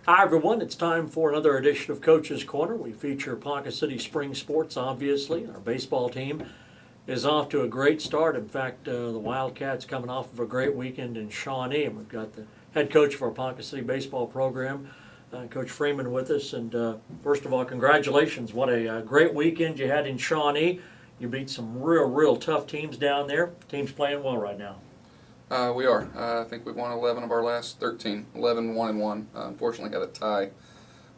Hi everyone, it's time for another edition of Coach's Corner. We feature Ponca City Spring Sports, obviously. Our baseball team is off to a great start. In fact, the Wildcats coming off of a great weekend in Shawnee. And we've got the head coach of our Ponca City baseball program, Coach Freeman, with us. And first of all, congratulations. What a great weekend you had in Shawnee. You beat some real tough teams down there. Team's playing well right now. We are. I think we've won 11 of our last 13. 11, 1-1. Unfortunately, got a tie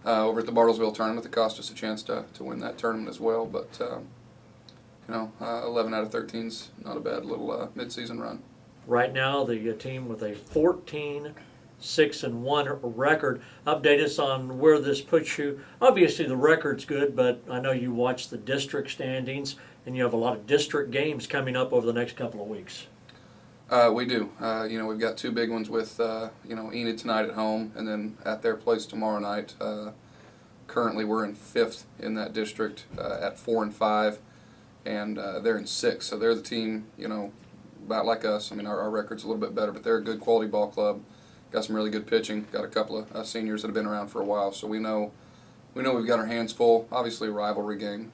over at the Bartlesville tournament that cost us a chance to win that tournament as well. But, 11 out of 13 is not a bad little mid-season run. Right now, the team with a 14-6-1 record. Update us on where this puts you. Obviously, the record's good, but I know you watch the district standings, and you have a lot of district games coming up over the next couple of weeks. We do. We've got two big ones with, Enid tonight at home and then at their place tomorrow night. Currently we're in 5th in that district at 4-5, and they're in 6th. So they're the team, about like us. I mean, our record's a little bit better, but they're a good quality ball club. Got some really good pitching. Got a couple of seniors that have been around for a while. So we know we've got our hands full. Obviously a rivalry game,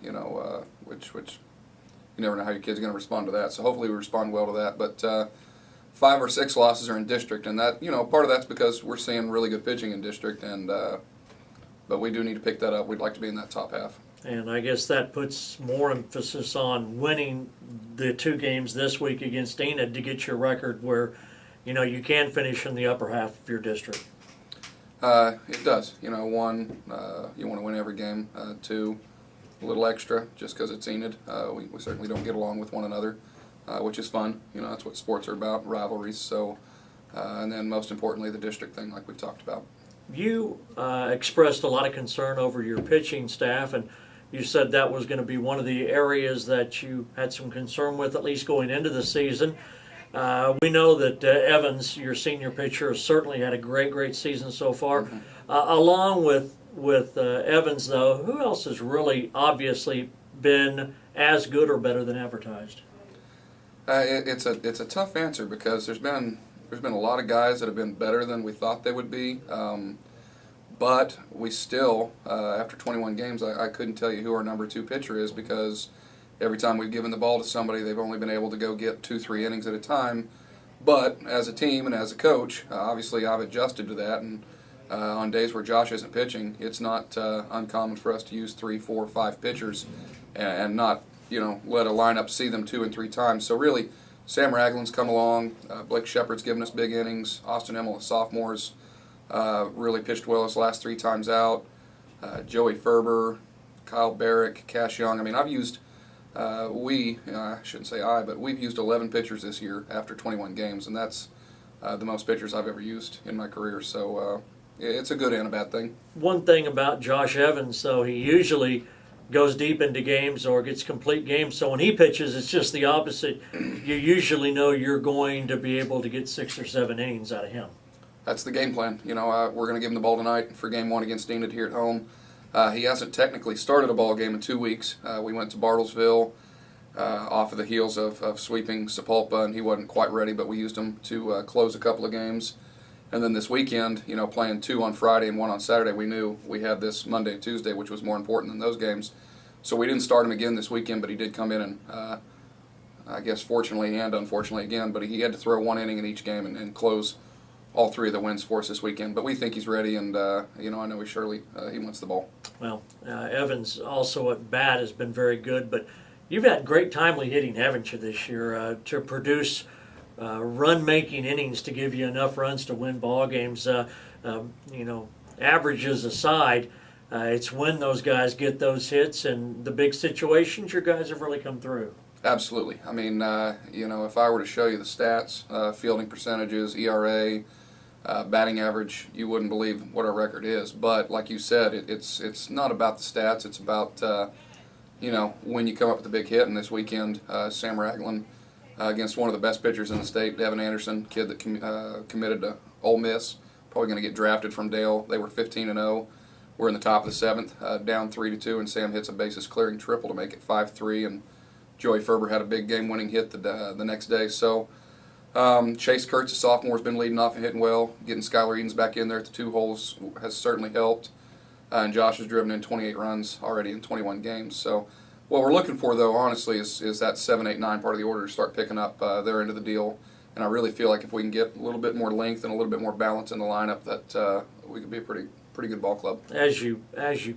which you never know how your kid's going to respond to that. So hopefully we respond well to that. But 5 or 6 losses are in district, and that part of that's because we're seeing really good pitching in district, and but we do need to pick that up. We'd like to be in that top half. And I guess that puts more emphasis on winning the 2 games this week against Enid to get your record where you can finish in the upper half of your district. It does. 1, you want to win every game. 2. A little extra just because it's Enid. We certainly don't get along with one another, which is fun. That's what sports are about, rivalries. So, and then most importantly, the district thing, like we've talked about. You expressed a lot of concern over your pitching staff, and you said that was going to be one of the areas that you had some concern with, at least going into the season. We know that Evans, your senior pitcher, has certainly had a great season so far. Mm-hmm. Along with Evans, though, who else has really obviously been as good or better than advertised? It's a tough answer because there's been a lot of guys that have been better than we thought they would be, but we still, after 21 games, I couldn't tell you who our number 2 pitcher is because every time we've given the ball to somebody, they've only been able to go get 2-3 innings at a time. But as a team and as a coach, obviously I've adjusted to that, and on days where Josh isn't pitching, it's not uncommon for us to use 3, 4, 5 pitchers and not, let a lineup see them 2 and 3 times. So really, Sam Ragland's come along. Blake Shepard's given us big innings. Austin Emmel, the sophomores, really pitched well his last 3 times out. Joey Ferber, Kyle Barrick, Cash Young. I mean, I've used, I shouldn't say but we've used 11 pitchers this year after 21 games, and that's the most pitchers I've ever used in my career. So, it's a good and a bad thing. One thing about Josh Evans, though, he usually goes deep into games or gets complete games. So when he pitches, it's just the opposite. You usually know you're going to be able to get 6 or 7 innings out of him. That's the game plan. We're going to give him the ball tonight for Game 1 against Enid here at home. He hasn't technically started a ball game in 2 weeks. We went to Bartlesville off of the heels of sweeping Sepulpa, and he wasn't quite ready, but we used him to close a couple of games. And then this weekend, playing 2 on Friday and 1 on Saturday, we knew we had this Monday and Tuesday, which was more important than those games. So we didn't start him again this weekend, but he did come in and, I guess fortunately and unfortunately again, but he had to throw 1 inning in each game and close all 3 of the wins for us this weekend. But we think he's ready, and, I know he wants the ball. Well, Evans also at bat has been very good, but you've had great timely hitting, haven't you, this year, to produce run-making innings to give you enough runs to win ball games. Averages aside, it's when those guys get those hits and the big situations, your guys have really come through. Absolutely. I mean, if I were to show you the stats, fielding percentages, ERA, batting average, you wouldn't believe what our record is. But like you said, it's not about the stats. It's about when you come up with a big hit. And this weekend, Sam Ragland against one of the best pitchers in the state, Devin Anderson, kid that committed to Ole Miss, probably going to get drafted from Dale. They were 15-0. We're in the top of the 7th, down 3-2, and Sam hits a bases clearing triple to make it 5-3. And Joey Ferber had a big game-winning hit the next day. So Chase Kurtz, a sophomore, has been leading off and hitting well. Getting Skylar Edens back in there at the 2 holes has certainly helped. And Josh has driven in 28 runs already in 21 games. So what we're looking for, though, honestly, is that 7, 8, 9 part of the order to start picking up their end of the deal. And I really feel like if we can get a little bit more length and a little bit more balance in the lineup, that we could be a pretty good ball club. As you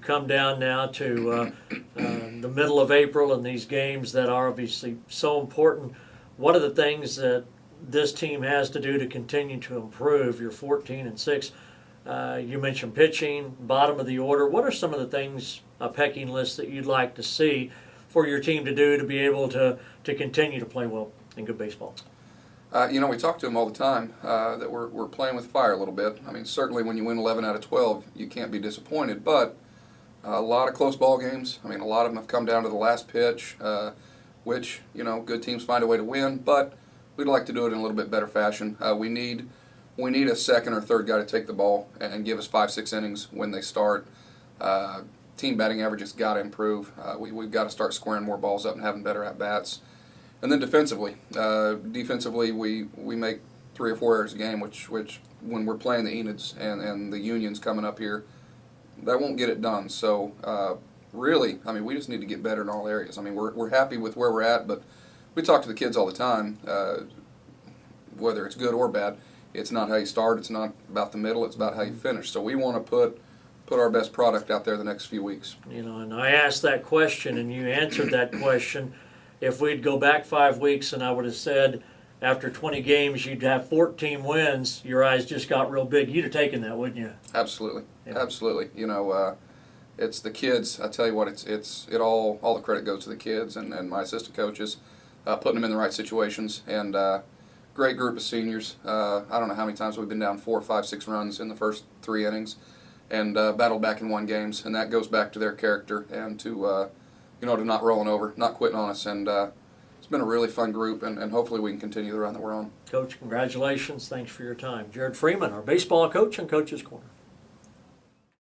come down now to the middle of April and these games that are obviously so important, what are the things that this team has to do to continue to improve? You're 14-6. You mentioned pitching, bottom of the order. What are some of the things, a pecking list, that you'd like to see for your team to do to be able to continue to play well and good baseball? We talk to them all the time that we're playing with fire a little bit. I mean, certainly when you win 11 out of 12, you can't be disappointed, but a lot of close ball games. I mean, a lot of them have come down to the last pitch, which, good teams find a way to win, but we'd like to do it in a little bit better fashion. We need a second or third guy to take the ball and give us 5, 6 innings when they start. Team batting average has got to improve. We've got to start squaring more balls up and having better at-bats. And then defensively, we make 3 or 4 errors a game, which when we're playing the Enids and the Unions coming up here, that won't get it done. So really, I mean, we just need to get better in all areas. I mean, we're happy with where we're at, but we talk to the kids all the time, whether it's good or bad. It's not how you start. It's not about the middle. It's about how you finish. So we want to put our best product out there the next few weeks. And I asked that question, and you answered that question. If we'd go back 5 weeks and I would have said after 20 games you'd have 14 wins, your eyes just got real big. You'd have taken that, wouldn't you? Absolutely, yeah. Absolutely. It's the kids. I tell you what, all the credit goes to the kids and my assistant coaches, putting them in the right situations, and great group of seniors. I don't know how many times we've been down 4, 5, 6 runs in the first 3 innings, and battled back and won games, and that goes back to their character and to not rolling over, not quitting on us, and it's been a really fun group, and hopefully we can continue the run that we're on. Coach, congratulations. Thanks for your time. Jared Freeman, our baseball coach on Coach's Corner.